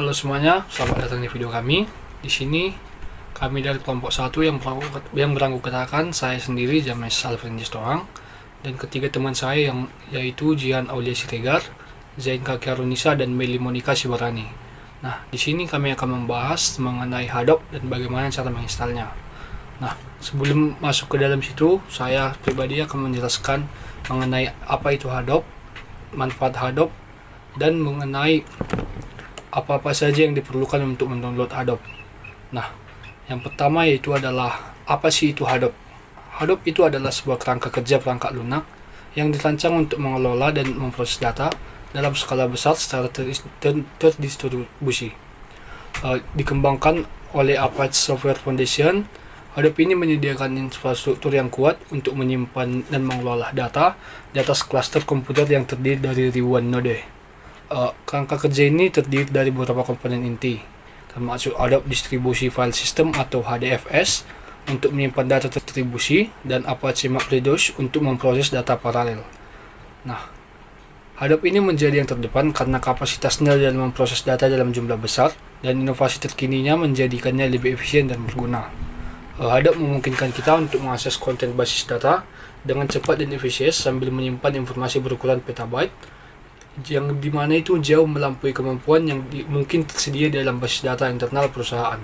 Halo semuanya, selamat datang di video kami. Di sini kami dari kelompok 1 yang beranggotakan saya sendiri, James Alfredis Toang, dan ketiga teman saya yaitu Jian Aulia Siregar, Zain Kakiarunisa, dan Meli Monica Sibarani. Nah, di sini kami akan membahas mengenai Hadop dan bagaimana cara menginstalnya. Nah, sebelum masuk ke dalam situ, saya pribadi akan menjelaskan mengenai apa itu Hadop, manfaat Hadop, dan mengenai apa-apa saja yang diperlukan untuk mendownload Hadop. Nah, yang pertama yaitu adalah apa sih itu Hadop? Hadop itu adalah sebuah kerangka kerja perangkat lunak yang dirancang untuk mengelola dan memproses data dalam skala besar secara terdistribusi. Dikembangkan oleh Apache Software Foundation, Hadop ini menyediakan infrastruktur yang kuat untuk menyimpan dan mengelola data di atas klaster komputer yang terdiri dari ribuan node. Kerangka kerja ini terdiri dari beberapa komponen inti, termasuk Hadop Distribusi File System atau HDFS untuk menyimpan data terdistribusi dan Apache MapReduce untuk memproses data paralel. Nah, Hadop ini menjadi yang terdepan karena kapasitasnya dalam memproses data dalam jumlah besar dan inovasi terkininya menjadikannya lebih efisien dan berguna. Hadop memungkinkan kita untuk mengakses konten basis data dengan cepat dan efisien sambil menyimpan informasi berukuran petabyte, yang dimana itu jauh melampaui kemampuan yang mungkin tersedia dalam basis data internal perusahaan.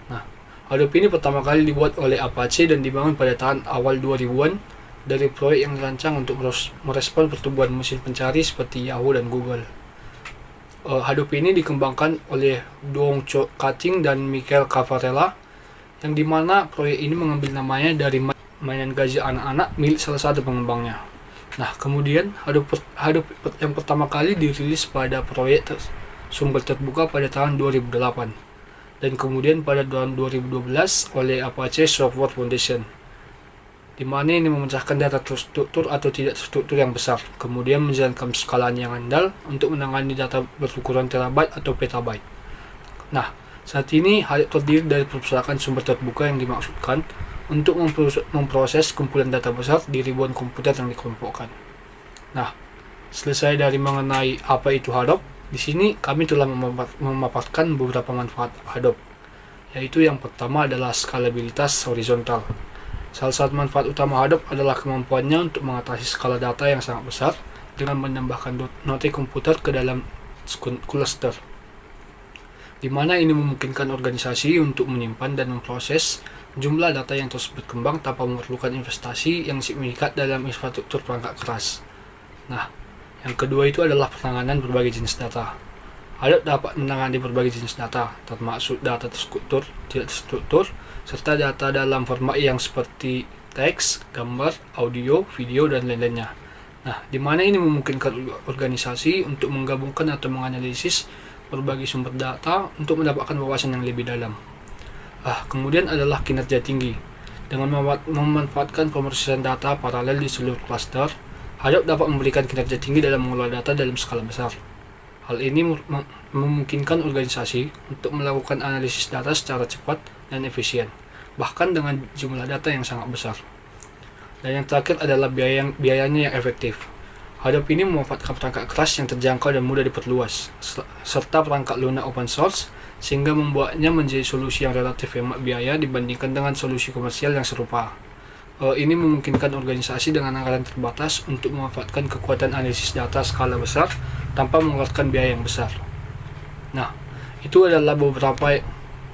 Nah, Hadop ini pertama kali dibuat oleh Apache dan dibangun pada tahun awal 2000-an dari proyek yang dirancang untuk merespon pertumbuhan mesin pencari seperti Yahoo dan Google. Hadop ini dikembangkan oleh Dong Kating dan Michael Cavarella, yang dimana proyek ini mengambil namanya dari mainan gajah anak-anak milik salah satu pengembangnya. Nah, kemudian Hadop yang pertama kali dirilis pada proyek sumber terbuka pada tahun 2008 dan kemudian pada tahun 2012 oleh Apache Software Foundation, di mana ini memecahkan data terstruktur atau tidak terstruktur yang besar, kemudian menjalankan skalaan yang andal untuk menangani data berukuran terabyte atau petabyte. Nah, saat ini Hadop terdiri dari perpustakaan sumber terbuka yang dimaksudkan untuk memproses kumpulan data besar di ribuan komputer yang dikelompokkan. Nah, selesai dari mengenai apa itu Hadop, di sini kami telah memaparkan beberapa manfaat Hadop, yaitu yang pertama adalah skalabilitas horizontal. Salah satu manfaat utama Hadop adalah kemampuannya untuk mengatasi skala data yang sangat besar dengan menambahkan node komputer ke dalam cluster, di mana ini memungkinkan organisasi untuk menyimpan dan memproses jumlah data yang terus berkembang tanpa memerlukan investasi yang signifikan dalam infrastruktur perangkat keras. Nah, yang kedua itu adalah penanganan berbagai jenis data. Hadop dapat menangani berbagai jenis data, termasuk data terstruktur, tidak terstruktur, serta data dalam format yang seperti teks, gambar, audio, video, dan lain-lainnya. Nah, di mana ini memungkinkan organisasi untuk menggabungkan atau menganalisis berbagai sumber data untuk mendapatkan wawasan yang lebih dalam. Kemudian adalah kinerja tinggi. Dengan memanfaatkan pemrosesan data paralel di seluruh cluster, Hadop dapat memberikan kinerja tinggi dalam mengelola data dalam skala besar. Hal ini memungkinkan organisasi untuk melakukan analisis data secara cepat dan efisien, bahkan dengan jumlah data yang sangat besar. Dan yang terakhir adalah biayanya yang efektif. Hadop ini memanfaatkan perangkat keras yang terjangkau dan mudah diperluas, serta perangkat lunak open source, sehingga membuatnya menjadi solusi yang relatif hemat biaya dibandingkan dengan solusi komersial yang serupa. Ini memungkinkan organisasi dengan anggaran terbatas untuk memanfaatkan kekuatan analisis data skala besar tanpa mengeluarkan biaya yang besar. Nah, itu adalah beberapa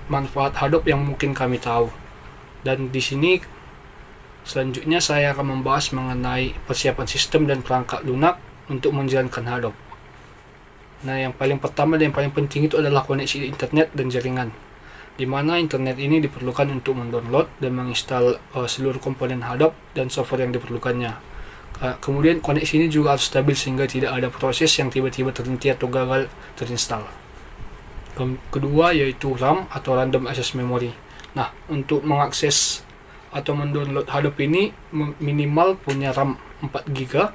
manfaat Hadop yang mungkin kami tahu. Dan di sini selanjutnya saya akan membahas mengenai persiapan sistem dan perangkat lunak untuk menjalankan Hadop. Nah, yang paling pertama dan yang paling penting itu adalah koneksi internet dan jaringan, di mana internet ini diperlukan untuk mendownload dan menginstal seluruh komponen Hadop dan software yang diperlukannya. Kemudian koneksi ini juga harus stabil sehingga tidak ada proses yang tiba-tiba terhenti atau gagal terinstall. Kedua yaitu RAM atau Random Access Memory. Nah, untuk mengakses atau mendownload Hadop ini minimal punya RAM 4 GB,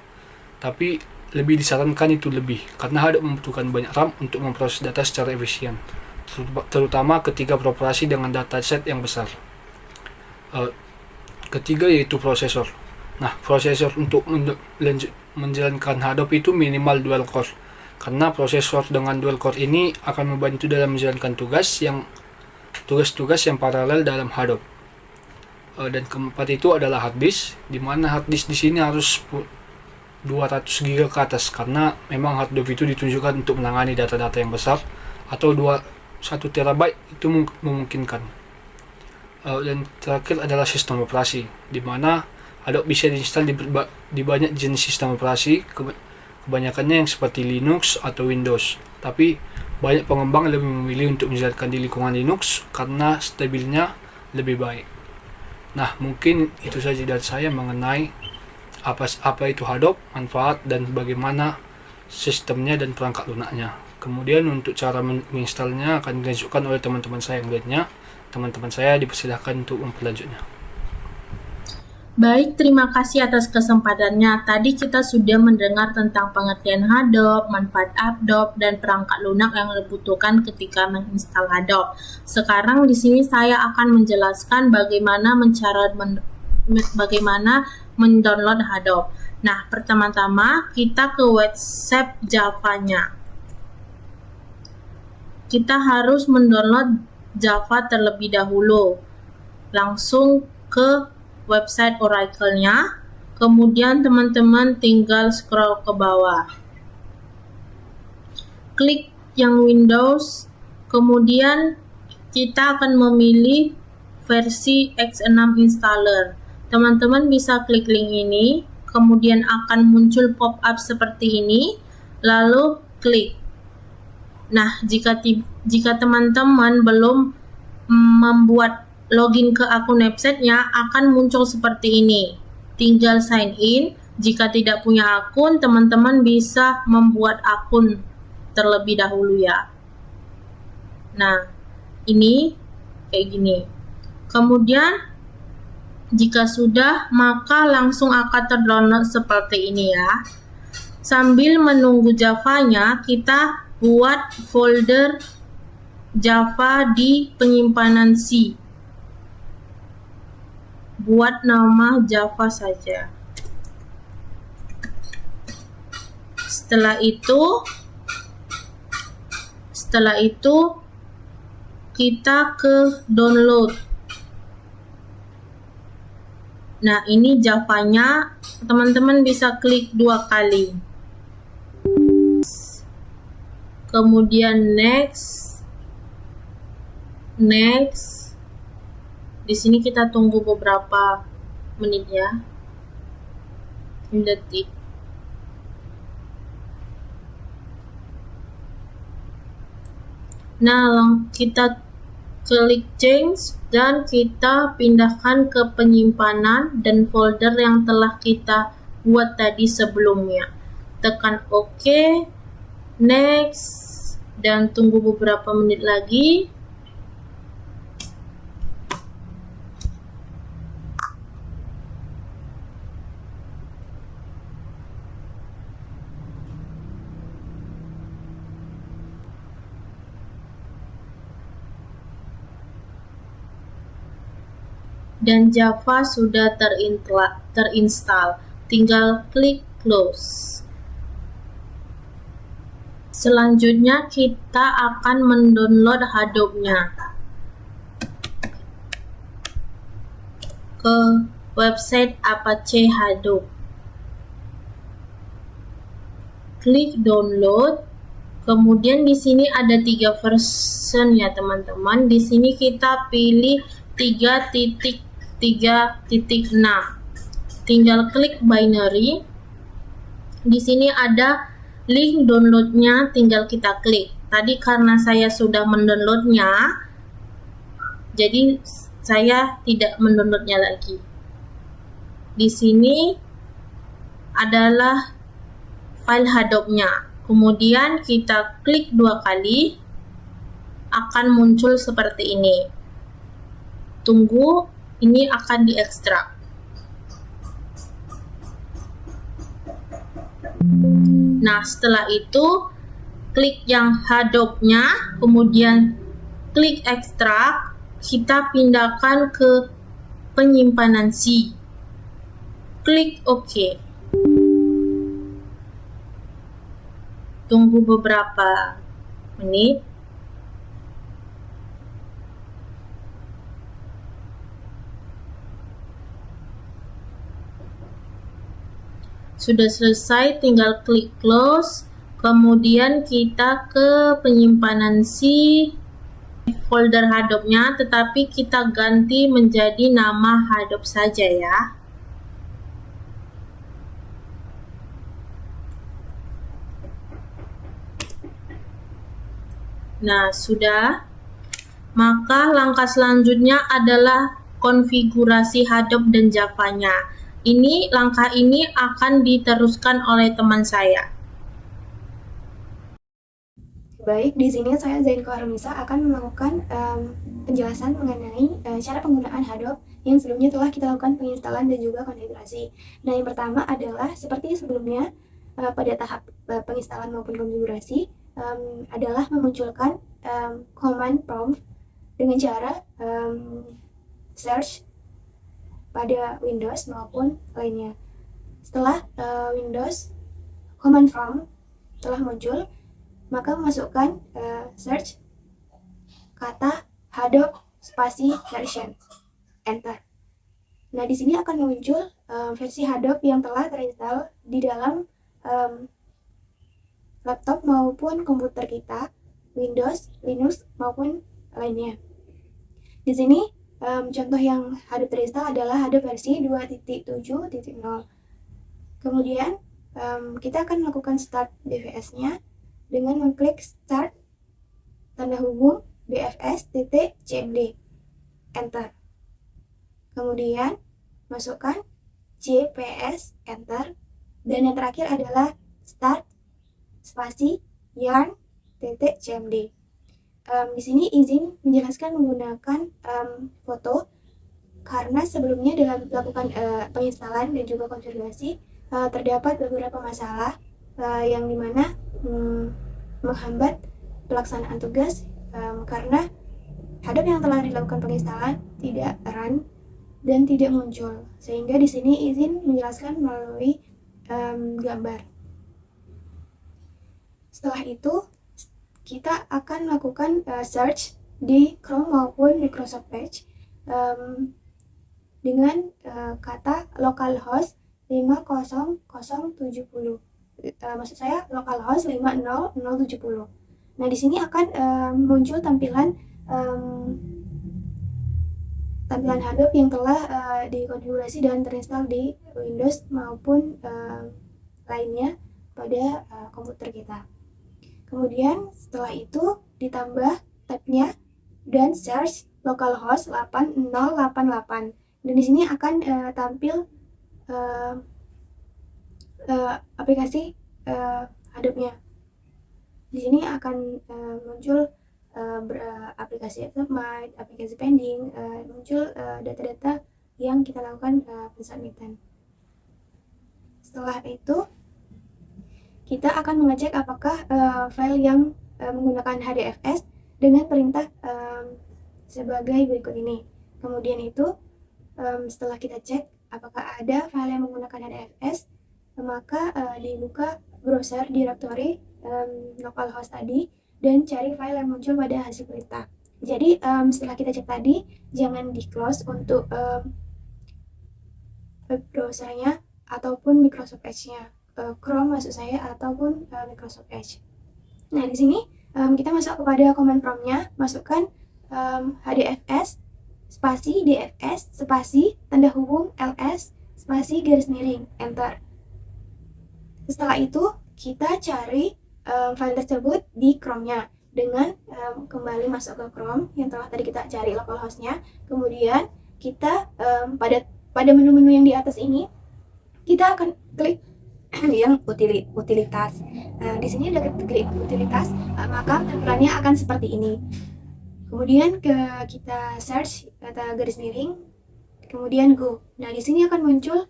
tapi lebih disarankan itu lebih, karena Hadop membutuhkan banyak RAM untuk memproses data secara efisien, terutama ketika beroperasi dengan dataset yang besar. Ketiga yaitu prosesor. Nah, prosesor untuk menjalankan Hadop itu minimal dual core, karena prosesor dengan dual core ini akan membantu dalam menjalankan tugas-tugas yang paralel dalam Hadoop. Dan keempat itu adalah hard disk, di mana hard disk di sini harus 200 GB ke atas, karena memang Hadoop itu ditunjukkan untuk menangani data-data yang besar, atau 1 TB itu memungkinkan. Dan terakhir adalah sistem operasi, di mana Hadoop bisa diinstal di banyak jenis sistem operasi, kebanyakannya yang seperti Linux atau Windows. Tapi banyak pengembang lebih memilih untuk menjalankan di lingkungan Linux karena stabilnya lebih baik. Nah, mungkin itu saja dari saya mengenai apa itu Hadoop, manfaat, dan bagaimana sistemnya dan perangkat lunaknya. Kemudian untuk cara menginstalnya akan dilanjutkan oleh teman-teman saya yang lainnya. Teman-teman saya dipersilahkan untuk memperlanjutnya. Baik, terima kasih atas kesempatannya. Tadi kita sudah mendengar tentang pengertian Hadoop, manfaat Hadoop, dan perangkat lunak yang dibutuhkan ketika menginstal Hadoop. Sekarang di sini saya akan menjelaskan bagaimana mendownload Hadoop. Nah, pertama-tama kita ke website Java-nya. Kita harus mendownload Java terlebih dahulu. Langsung ke website Oracle-nya, kemudian teman-teman tinggal scroll ke bawah. Klik yang Windows, kemudian kita akan memilih versi X6 installer. Teman-teman bisa klik link ini, kemudian akan muncul pop-up seperti ini, lalu klik. Nah, jika teman-teman belum membuat login ke akun websitenya, akan muncul seperti ini. Tinggal sign in. Jika tidak punya akun, teman-teman bisa membuat akun terlebih dahulu ya. Nah, ini kayak gini. Kemudian, jika sudah, maka langsung akan terdownload seperti ini ya. Sambil menunggu Java-nya, kita buat folder Java di penyimpanan C. Buat nama Java saja. Setelah itu kita ke download. Nah, ini Java-nya, teman-teman bisa klik 2 kali. Kemudian next. Di sini kita tunggu beberapa menit ya. Detik. Nah, kita klik change dan kita pindahkan ke penyimpanan dan folder yang telah kita buat tadi sebelumnya. Tekan OK, next, dan tunggu beberapa menit lagi. Dan Java sudah terinstall. Tinggal klik close. Selanjutnya kita akan mendownload Hadoop-nya ke website Apache Hadoop. Klik download. Kemudian di sini ada 3 version ya teman-teman. Di sini kita pilih 3.3.6. Tinggal klik binary. Di sini ada link downloadnya, tinggal kita klik. Tadi karena saya sudah mendownloadnya, jadi saya tidak mendownloadnya lagi. Di sini adalah file Hadoop-nya. Kemudian kita klik 2 kali, akan muncul seperti ini. Tunggu, ini akan diekstrak. Nah, setelah itu klik yang Hadoop-nya, kemudian klik ekstrak, kita pindahkan ke penyimpanan C. Klik OK. Tunggu beberapa menit. Sudah selesai, tinggal klik close. Kemudian kita ke penyimpanan si folder Hadopnya, tetapi kita ganti menjadi nama Hadop saja ya. Nah, sudah. Maka langkah selanjutnya adalah konfigurasi Hadop dan Java-nya. Langkah ini akan diteruskan oleh teman saya. Baik, di sini saya Zainko Harunisa akan melakukan penjelasan mengenai cara penggunaan Hadop yang sebelumnya telah kita lakukan penginstalan dan juga konfigurasi. Nah, yang pertama adalah seperti sebelumnya pada tahap penginstalan maupun konfigurasi adalah memunculkan command prompt dengan cara search pada Windows maupun lainnya. Setelah Windows command prompt telah muncul, maka masukkan search kata Hadop spasi version, enter. Nah, di sini akan muncul versi Hadop yang telah terinstall di dalam laptop maupun komputer kita, Windows, Linux maupun lainnya. Di sini contoh yang Hadop terinstall adalah Hadop versi 2.7.0. Kemudian kita akan melakukan start BVS-nya dengan mengklik start tanda hubung bfs.cmd, enter. Kemudian masukkan jps, enter. Dan yang terakhir adalah start spasi yarn.cmd. Di sini izin menjelaskan menggunakan foto karena sebelumnya dalam melakukan penginstalan dan juga konfigurasi terdapat beberapa masalah yang dimana menghambat pelaksanaan tugas karena Hadop yang telah dilakukan penginstalan tidak run dan tidak muncul, sehingga di sini izin menjelaskan melalui gambar. Setelah itu kita akan melakukan search di Chrome maupun Microsoft Edge dengan kata localhost 50070. Maksud saya localhost 50070. Nah, di sini akan muncul tampilan Hadop yang telah dikonfigurasi dan terinstall di Windows maupun lainnya pada komputer kita. Kemudian setelah itu ditambah tabnya dan search localhost 8088. Dan di sini akan tampil aplikasi Hadopnya. Di sini akan muncul aplikasi submit, aplikasi pending, muncul data-data yang kita lakukan pensubmitan. Setelah itu kita akan mengecek apakah file yang menggunakan HDFS dengan perintah sebagai berikut ini. Kemudian itu setelah kita cek apakah ada file yang menggunakan HDFS, maka dibuka browser directory localhost tadi dan cari file yang muncul pada hasil perintah. Jadi setelah kita cek tadi, jangan di close untuk web browsernya ataupun Microsoft Edge-nya, Chrome maksud saya, ataupun Microsoft Edge. Nah, di sini kita masuk kepada command prompt-nya, masukkan HDFS spasi DFS spasi tanda hubung ls spasi garis miring, enter. Setelah itu kita cari file tersebut di Chrome-nya dengan kembali masuk ke Chrome yang telah tadi kita cari localhost-nya. Kemudian kita pada menu-menu yang di atas ini kita akan klik yang utilitas. Di sini ada klik utilitas, maka tampilannya akan seperti ini. Kemudian kita search kata garis miring, kemudian go. Nah, di sini akan muncul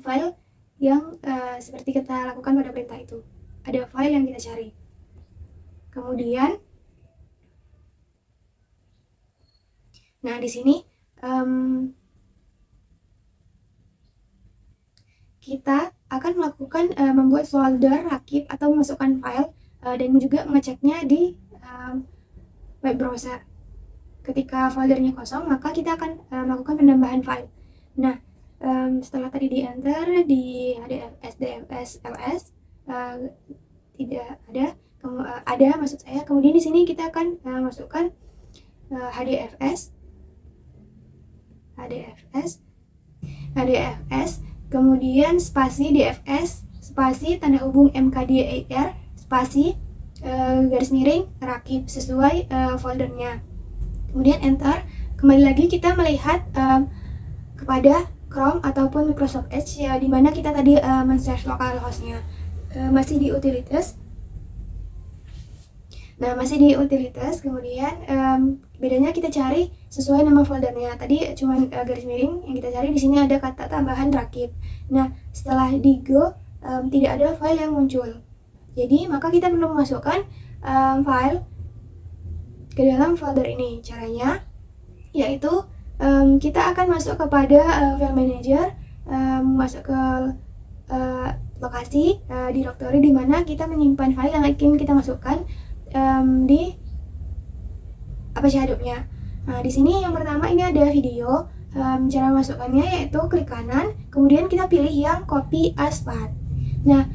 file yang seperti kita lakukan pada perintah itu. Ada file yang kita cari. Kemudian, nah di sini kita akan melakukan membuat folder rakip atau memasukkan file dan juga mengeceknya di web browser. Ketika foldernya kosong, maka kita akan melakukan penambahan file. Nah, setelah tadi di enter di hdfs dfs ls tidak ada, ada maksud saya. Kemudian di sini kita akan masukkan hdfs, kemudian spasi dfs, spasi tanda hubung mkdir, spasi garis miring rakip sesuai foldernya. Kemudian enter. Kembali lagi kita melihat kepada Chrome ataupun Microsoft Edge ya, dimana kita tadi men-search localhost-nya. Masih di utilities. Nah, masih di utilities. Kemudian bedanya kita cari sesuai nama foldernya. Tadi cuma garis miring, yang kita cari di sini ada kata tambahan rakip. Nah, setelah di go tidak ada file yang muncul. Jadi maka kita perlu memasukkan file ke dalam folder ini. Caranya yaitu kita akan masuk kepada file manager, masuk ke lokasi directory di mana kita menyimpan file yang akan kita masukkan di Apache Hadoop-nya. Nah, di sini yang pertama ini ada video. Cara masukkannya yaitu klik kanan, kemudian kita pilih yang copy as path. Nah,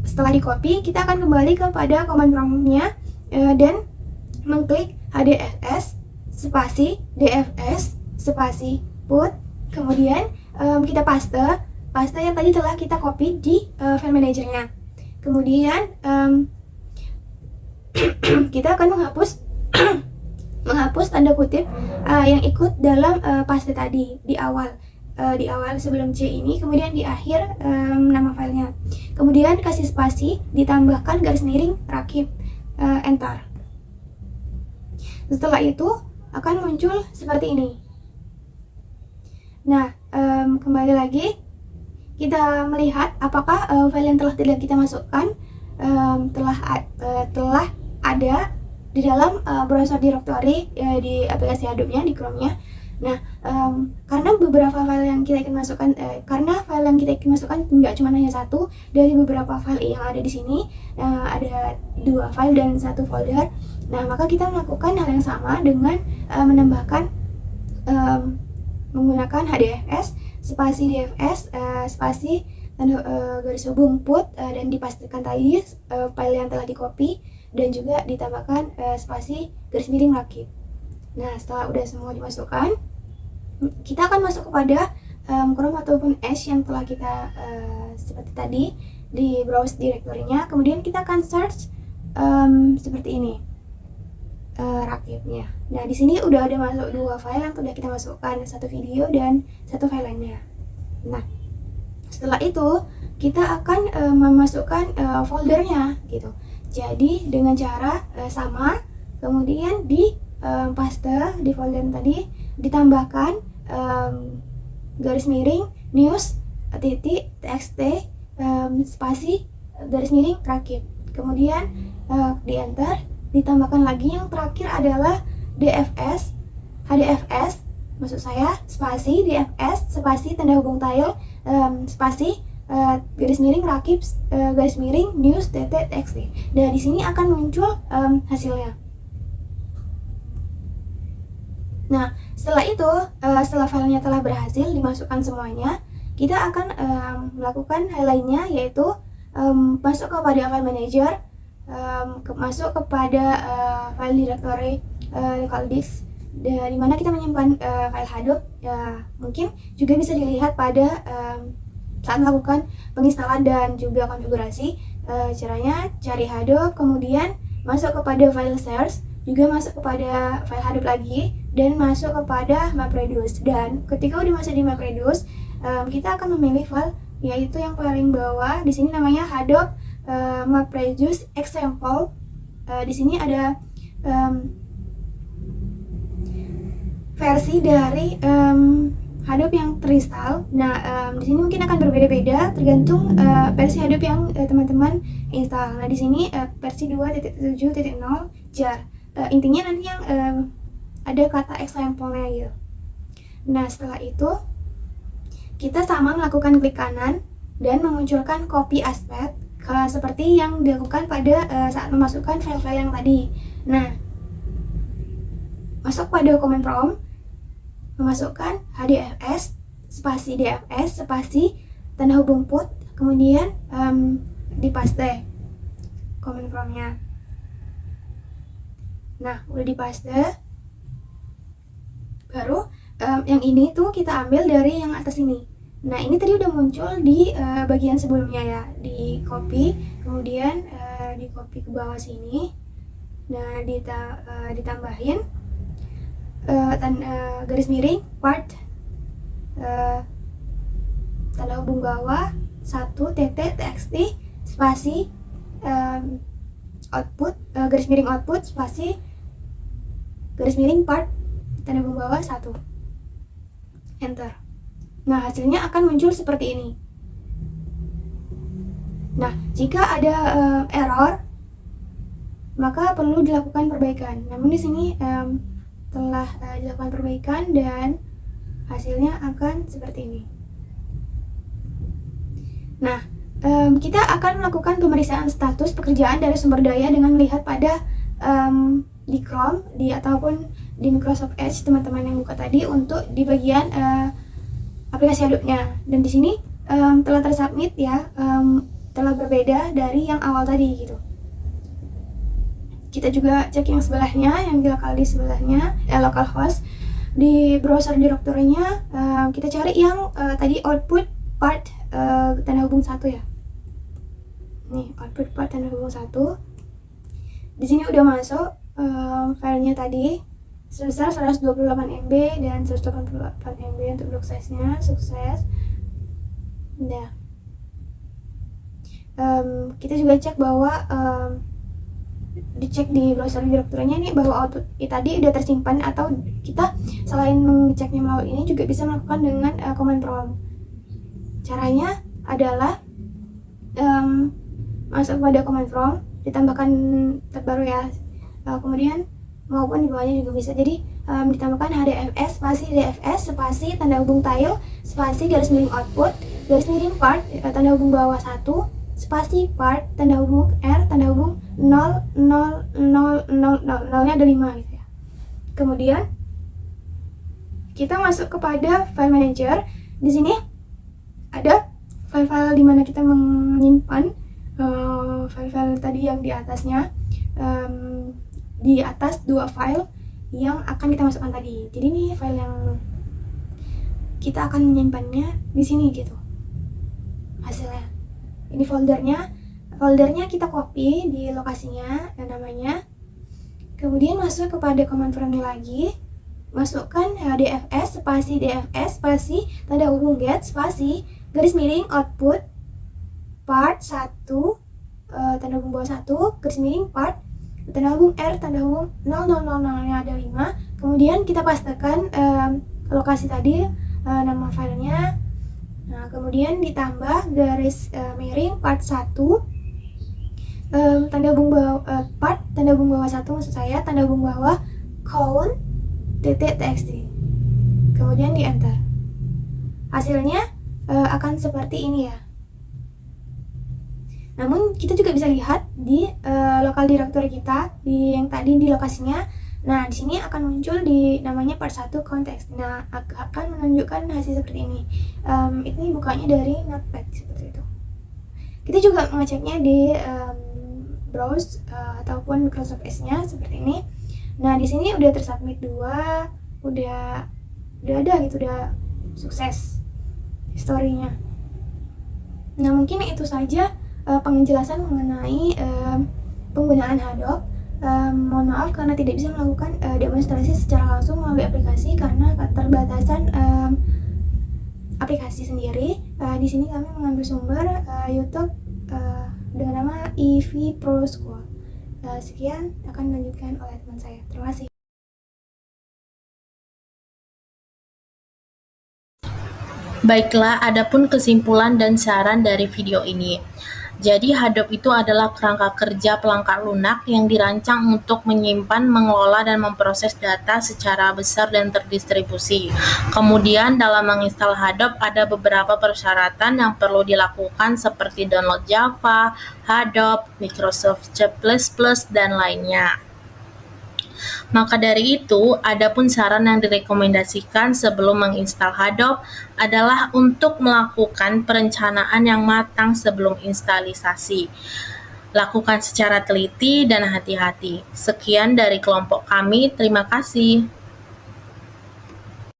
setelah di copy, kita akan kembali kepada command prompt-nya dan mengklik hdfs spasi dfs spasi put, kemudian kita paste yang tadi telah kita copy di file manager-nya. Kemudian kita akan menghapus tanda kutip yang ikut dalam paste tadi di awal sebelum C ini, kemudian di akhir nama filenya. Kemudian kasih spasi, ditambahkan garis miring rakip, enter. Setelah itu akan muncul seperti ini. Nah, kembali lagi kita melihat apakah file yang telah kita masukkan telah ada di dalam browser directory di aplikasi Hadoop-nya, di Chrome-nya. Nah, karena beberapa file yang kita ingin masukkan, nggak cuma hanya satu dari beberapa file yang ada di sini, ada 2 file dan 1 folder. Nah, maka kita melakukan hal yang sama dengan menambahkan menggunakan hdfs spasi dfs spasi garis hubung put dan dipastikan tadi file yang telah di copy dan juga ditambahkan spasi garis miring rakip. Nah, setelah udah semua dimasukkan, kita akan masuk kepada Chrome ataupun Edge yang telah kita seperti tadi di browse directory-nya. Kemudian kita akan search seperti ini rakipnya. Nah, di sini udah ada masuk 2 file yang sudah kita masukkan, 1 video dan 1 file lainnya. Nah, setelah itu kita akan memasukkan foldernya gitu. Jadi dengan cara sama, kemudian di paste di folder tadi, ditambahkan garis miring news .txt spasi garis miring rakip. Kemudian di enter, ditambahkan lagi yang terakhir adalah hdfs maksud saya spasi dfs spasi tanda hubung tile spasi garis miring rakip garis miring news .txt. Dan di sini akan muncul hasilnya. Nah, setelah itu, setelah filenya telah berhasil dimasukkan semuanya, kita akan melakukan hal lainnya, yaitu masuk kepada file manager, masuk kepada file directory local disk, di mana kita menyimpan file Hadoop. Mungkin juga bisa dilihat pada saat melakukan penginstalan dan juga konfigurasi. Caranya cari Hadoop, kemudian masuk kepada file source, juga masuk kepada file Hadoop lagi, dan masuk kepada MapReduce. Dan ketika udah masuk di MapReduce, kita akan memilih file yaitu yang paling bawah. Di sini namanya Hadoop MapReduce example. Di sini ada versi dari Hadoop yang terinstall. Nah, di sini mungkin akan berbeda-beda tergantung versi Hadoop yang teman-teman install. Nah, di sini versi 2.7.0 jar. Intinya nanti yang ada kata example-nya gitu. Nah, setelah itu kita sama melakukan klik kanan dan memunculkan copy aspect seperti yang dilakukan pada saat memasukkan file-file yang tadi. Nah, masuk pada command prompt, memasukkan hdfs spasi dfs spasi tanda hubung put, kemudian dipaste command promptnya. Nah, udah dipaste, baru yang ini tuh kita ambil dari yang atas ini. Nah, ini tadi udah muncul di bagian sebelumnya ya, di copy, kemudian di copy ke bawah sini. Nah, ditambahin garis miring part tanda hubung bawah 1 txt spasi output garis miring output spasi garis miring part tanda hubung bawah 1, enter. Nah, hasilnya akan muncul seperti ini. Nah, jika ada error, maka perlu dilakukan perbaikan. Namun di sini telah dilakukan perbaikan dan hasilnya akan seperti ini. Nah, kita akan melakukan pemeriksaan status pekerjaan dari sumber daya dengan melihat pada di Chrome, ataupun di Microsoft Edge teman-teman yang buka tadi untuk di bagian aplikasi Adobe-nya. Dan di sini telah tersubmit ya, telah berbeda dari yang awal tadi gitu. Kita juga cek yang sebelahnya, yang lokal di sebelahnya, localhost. Di browser direktorinya kita cari yang tadi output part tanda hubung 1 ya. Nih, output part tanda hubung 1. Di sini udah masuk filenya tadi sebesar 128 MB dan 188 MB untuk block size-nya, sukses. Nah, kita juga cek bahwa dicek di browser direktorinya nih bahwa output tadi udah tersimpan, atau kita selain mengeceknya melalui ini juga bisa melakukan dengan command prompt. Caranya adalah masuk pada command prompt, ditambahkan terbaru ya, kemudian maupun di bawahnya juga bisa. Jadi ditambahkan hdfs spasi dfs spasi tanda hubung tile spasi garis miring output garis miring part tanda hubung bawah 1 spasi part tanda hubung r tanda hubung 0 0 0 0 0 nya ada 5 gitu ya. Kemudian kita masuk kepada file manager. Di sini ada file-file di mana kita menyimpan file-file tadi yang di atasnya, di atas 2 file yang akan kita masukkan tadi. Jadi ini file yang kita akan menyimpannya di sini gitu hasilnya. Ini foldernya kita copy di lokasinya dan namanya. Kemudian masuk kepada command prompt lagi, masukkan dfs spasi tanda hubung get spasi garis miring output part 1 tanda hubung bawah 1 garis miring part tanda hubung R tanda hubung 0000 nya ada 5. Kemudian kita pastekan lokasi tadi, nama filenya. Nah, kemudian ditambah garis miring part 1 tanda hubung bawah part tanda hubung bawah 1 maksud saya, tanda hubung bawah count.txt. Kemudian di enter. Hasilnya akan seperti ini ya. Namun kita juga bisa lihat di lokal directory kita yang tadi di lokasinya. Nah, di sini akan muncul di namanya part 1 konteks. Nah, akan menunjukkan hasil seperti ini. Ini bukanya dari Notepad seperti itu. Kita juga mengeceknya di browse ataupun Microsoft Edge-nya seperti ini. Nah, di sini udah tersubmit 2, udah ada gitu, udah sukses historinya. Nah, mungkin itu saja penjelasan mengenai penggunaan Adobe. Mohon maaf karena tidak bisa melakukan demonstrasi secara langsung melalui aplikasi karena keterbatasan aplikasi sendiri. Di sini kami mengambil sumber YouTube dengan nama EV Pro School. Sekian akan dilanjutkan oleh teman saya. Terima kasih. Baiklah, adapun kesimpulan dan saran dari video ini. Jadi Hadoop itu adalah kerangka kerja pelengkap lunak yang dirancang untuk menyimpan, mengelola, dan memproses data secara besar dan terdistribusi. Kemudian dalam menginstal Hadoop ada beberapa persyaratan yang perlu dilakukan seperti download Java, Hadoop, Microsoft C++, dan lainnya. Maka dari itu, adapun saran yang direkomendasikan sebelum menginstal Hadoop adalah untuk melakukan perencanaan yang matang sebelum instalisasi. Lakukan secara teliti dan hati-hati. Sekian dari kelompok kami, terima kasih.